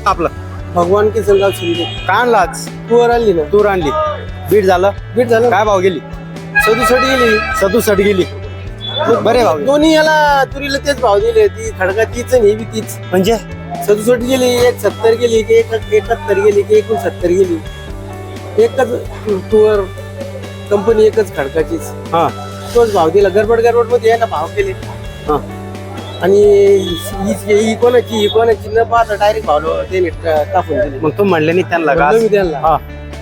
आपलं भगवान की संगाव शिंदे. काय आणलं आज? तूर आणली ना. तूर आणली. बीट झालं. बीट झालं. काय भाव गेली? 67 गेली. 67 गेली. बरे भाव. दोन्ही याला तुरीला तेच भाव दिले. ती खडका तीच आणि ही बी तीच. म्हणजे 67 गेली, एक 70 गेली, की 71 गेली, की 69 गेली. एकच तूर कंपनी एकच खडकाचीच. हा तोच भाव दिला. गडबड मध्ये याला भाव केले. हा आणि ही कोणाची न पाहता डायरेक्ट भाव त्याने टाकून दिले. मग तू म्हणले नाही त्यांना का? म्हणलं मी त्यांना. हा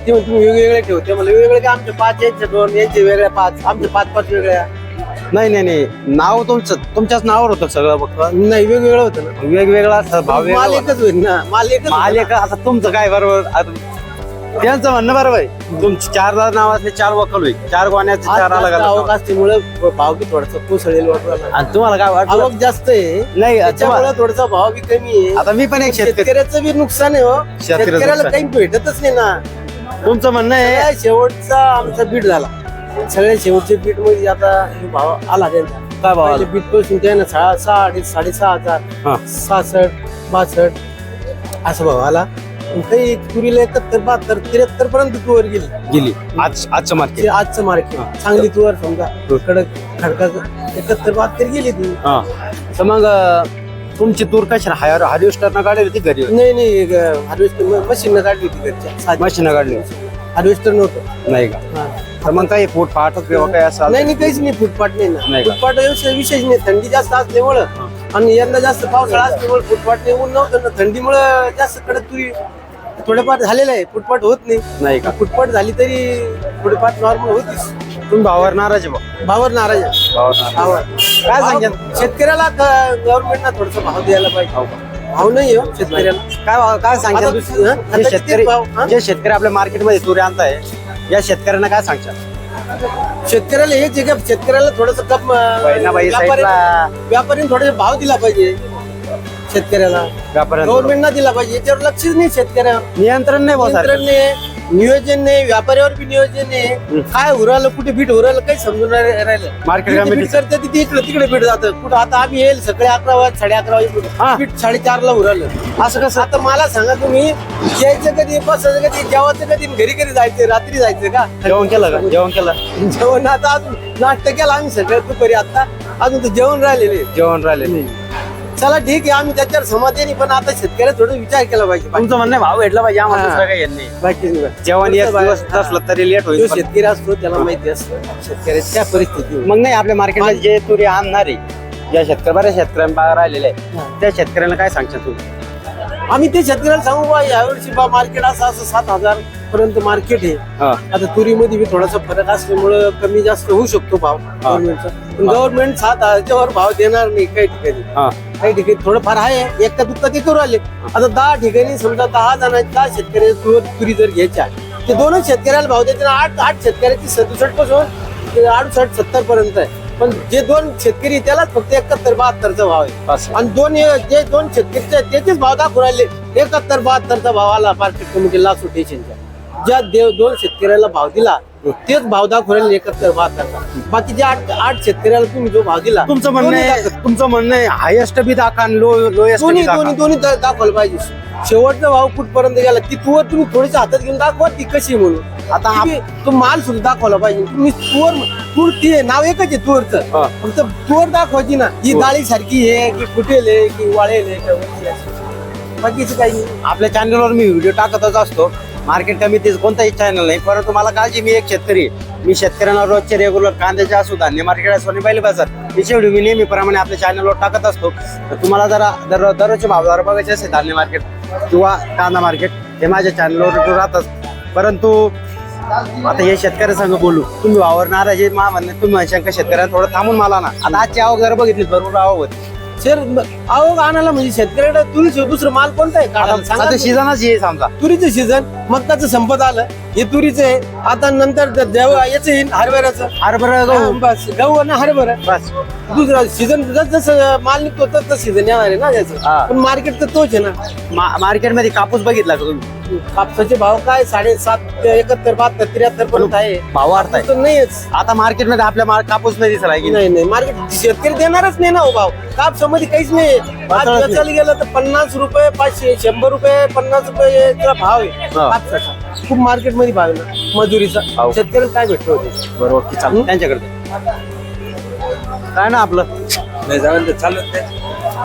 ते म्हणते तुम्ही वेगवेगळे ठेवते. मला वेगवेगळे का? आमचे 5 यांचे 2 यांचे वेगळ्या 5 आमचे 5 वेगळ्या. नाही नाही नाही नाव तुमच्याच नावावर होतं सगळं फक्त. नाही वेगवेगळं होतं ना. वेगवेगळा असं भाव माल वेगळा. एकच होईल ना. माल एकच माल एक. आता तुमचं काय बरोबर? आता त्यांचं म्हणणं बरोबर आहे. तुमची 4 नाव असले 4 वकल होईल. 4 गोण्याचे 4 अलग आवक अलग. असल्यामुळे भाव बी थोडासा कोसळेल वाटला. आणि तुम्हाला काय वाटलं? आवक जास्त आहे नाही त्याच्यामुळे थोडासा भाव बी कमी आहे. आता मी पण एक शेतकरी. शेतकऱ्याचं बी नुकसान आहे हो. शेतकऱ्याचं शेतकऱ्याला नुकसान. काही भेटतच नाही ना. तुमचं म्हणणं आहे सगळ्या शेवटचा आमचा बीट झाला. सगळ्या शेवटच्या बीट मध्ये आता हे भाव आला त्यांचा. काय भाव आला? बीट पासून त्यानं 6,500 हा. 66 62 असा भाव आला. काही तुरीला 71 72 73 पर्यंत तुवर गेली. गेली आजचं मार्केट. ते आजचं मार्केट चांगली तुवर समजा कडक खडकाचं 71 72 गेली ती. हा तर मग तुमची तूर कशी हार्वेस्टरनं काढली होती घरी? नाही हार्वेस्टर मशीन काढली होती घरच्या. मशीन काढली हार्वेस्टर नव्हतं. नाही का? हा. तर मग काही फूट फाटत किंवा काय असं? नाही काहीच नाही. फुटपाट नाही ना. नाही का? फुटपाट विशेष नाही. थंडी जास्त असल्यामुळं आणि यंदा जास्त पावसाळा असल्यामुळे फुटपाट नाही. ऊन नव्हतं ना. थंडीमुळे जास्त कडक तुरी थोडंफार झालेलं आहे. फुटपाट होत नाही. नाही का? फुटपाट झाली तरी थोडीफार नॉर्मल होतीच. तुम्ही भावावर नाराज आहे भाऊ? भावावर नाराज आहे. भावावर नाराज. भावावर. काय भाव- सांगेल? शेतकऱ्याला गव्हर्नमेंटना थोडासा भाव द्यायला पाहिजे. भाव नाही हो शेतकऱ्याला. काय सांगेल? आता जे आता शेतकरी किती भाव? हा? जे शेतकरी आपल्या मार्केटमध्ये तुरी आणताय या शेतकऱ्यांना काय सांगतात? शेतकऱ्याला हेच आहे का शेतकऱ्याला थोडस बाई साईडला व्यापाऱ्यांनी थोडे भाव दिला पाहिजे. शेतकऱ्याला व्यापाऱ्यांना गव्हर्नमेंटना दिला पाहिजे. याच्यावर लक्षच नाही शेतकऱ्यावर. नियंत्रण नाही भाऊ नियंत्रण सारखं. नाही, नियोजन नाही, व्यापाऱ्यावर बी नियोजन नाही. काय उरालं कुठे बीट उरालं काही समजून राहिलं. मार्केट कमिटी करते तिथे इकडे तिकडे बीट जातं. कुठं आता आम्ही येईल सकाळी 11 वाज 11:30 हा. बीट 4:30 ला उरालं. असं कसं? आता मला सांगा तुम्ही यायचं कधी बसायचं कधी जेवायचं कधी घरी कधी जायचं रात्री जायचं का? जेवण केलं का? जेवण केलं. जेवण आता अजून नाश्ता केला आम्ही सगळं दुपारी. आता अजून तर जेवण राहिलेले. जेवण राहिले. चला ठीक आहे आम्ही त्याच्यावर समाधानी. पण आता शेतकऱ्याला थोडा विचार केला पाहिजे. तुमचं म्हणणं आहे भाव भेटला पाहिजे आम्हाला. हा. दुसरं काही येत नाही. बाकी जेवण एक दिवस असलं तरी लेट जो होईल पण- शेतकरी असतो त्याला माहिती असतं शेतकऱ्याच्या परिस्थिती. मग नाही आपल्या मार्केटला जे तुरी आणणार आहे ज्या बऱ्याच शेतकऱ्यांना राहिलेले आहे त्या शेतकऱ्यांना काय सांगता तुम्ही? आम्ही ते शेतकऱ्याला सांगू बा यावर्षी बा मार्केट असं 7,000 पर्यंत मार्केट आहे. हा. आता तुरीमध्ये बी थोडासा फरक असल्यामुळं कमी जास्त होऊ शकतो भाव गव्हर्नमेंटचा. पण गव्हर्नमेंट 7,000 वर भाव देणार नाही काही ठिकाणी. हा. काही ठिकाणी थोडंफार आहे. एकटा दुःख ते करू आले. आता 10 ठिकाणी समजा 10 जणांची 10 शेतकरी तुरी जर घ्यायच्या ते 2च शेतकऱ्याला भाव देते. 8 शेतकऱ्याची 67 पासून 68 70 पर्यंत आहे. पण जे 2 शेतकरी त्यालाच फक्त 71 72चा भाव आहे. असं. आणि जे 2 शेतकरी त्याचेच भाव दाखवून राहिले 71 72चा भाव आला मार्केट कमिटीला स्टेशनच्या. ज्या 2 शेतकऱ्याला भाव दिला तेच भाव दाखवून राहिले 71 72चा. बाकी जे 8 शेतकऱ्याला तुम्ही जो भाव दिला तुमचं म्हणणं आहे हायेस्ट बी दाखवा लोएस्ट दोन्ही दाखवलं पाहिजे. शेवटचा भाव कुठपर्यंत गेला ती तुवर तुम्ही थोडीशी हातात घेऊन दाखवा ती कशी म्हणून. आता तो माल सुद्धा दाखवला पाहिजे. तुम्ही तूर ती नाव एकच आहे तुवरचं. हा. फक्त तुवर दाखवायची ना. ही डाळी सारखी आहे की फुटेल आहे की वाळेल आहे बाकीचं काही नाही. आपल्या चॅनलवर मी व्हिडिओ टाकतच असतो. मार्केट कमिटीचं कोणताही चॅनल नाही. परंतु मला काळजी मी एक शेतकरी मी शेतकऱ्यांना रोजचे रेग्युलर कांद्याचे असो धान्य मार्केट असो आणि बैल बाजार याचे व्हिडिओ मी नेहमीप्रमाणे आपल्या चॅनलवर टाकत असतो. तर तुम्हाला जरा दररोजचे भाव बघायचे असेल धान्य मार्केट किंवा कांदा मार्केट हे माझ्या चॅनलवर राहतात. परंतु आता हे शेतकरी संघ बोलू तुम्ही भावावर नाराज आहे म्हणणे तुम्ही म्हणशाल का शेतकऱ्यांना थोडं थांबून मला ना. आता आजची आवक जरा बघितली भरपूर आवक होती. सर आवक आणायला म्हणजे शेतकऱ्याला तुरीचं दुसरं माल कोणता आहे काढायला सांगा आता ना. सीझनच आहे समजा तुरीचं सीझन मक्काचं संपत आलं. हे तुरीचं आहे. आता नंतर याचं येईल हरभऱ्याचं. हरभरा हा, गहू बस गहू आणि हरभरा. बस. दुसरा सीझन जसं माल निघतो तसं सीझन येणार आहे ना हा. त्याचं. पण मार्केट तर तोच आहे ना. मार्केटमध्ये कापूस बघितला का तुम्ही? कापसाचे भाव काय 7.5 71 72 73 पर्यंत आहे. भाव वाढताय तर नाहीच. आता मार्केटमध्ये आपल्या कापूस नाही दिसला की नाही मार्केट शेतकरी देणारच नाही ना हो भाव. कापसामध्ये काहीच नाही. आज नाही. वेचायला गेलं तर 50 रुपये 500 100 रुपये 50 रुपये याचा भाव आहे हा. कापसाचा. खूप मार्केटमध्ये भाव आहे ना मजुरीचा. भाव. शेतकऱ्याला काय भेटतो ते? बरोबर की चालू त्यांच्याकडे काय ना आपलं नाही जाऊन चालू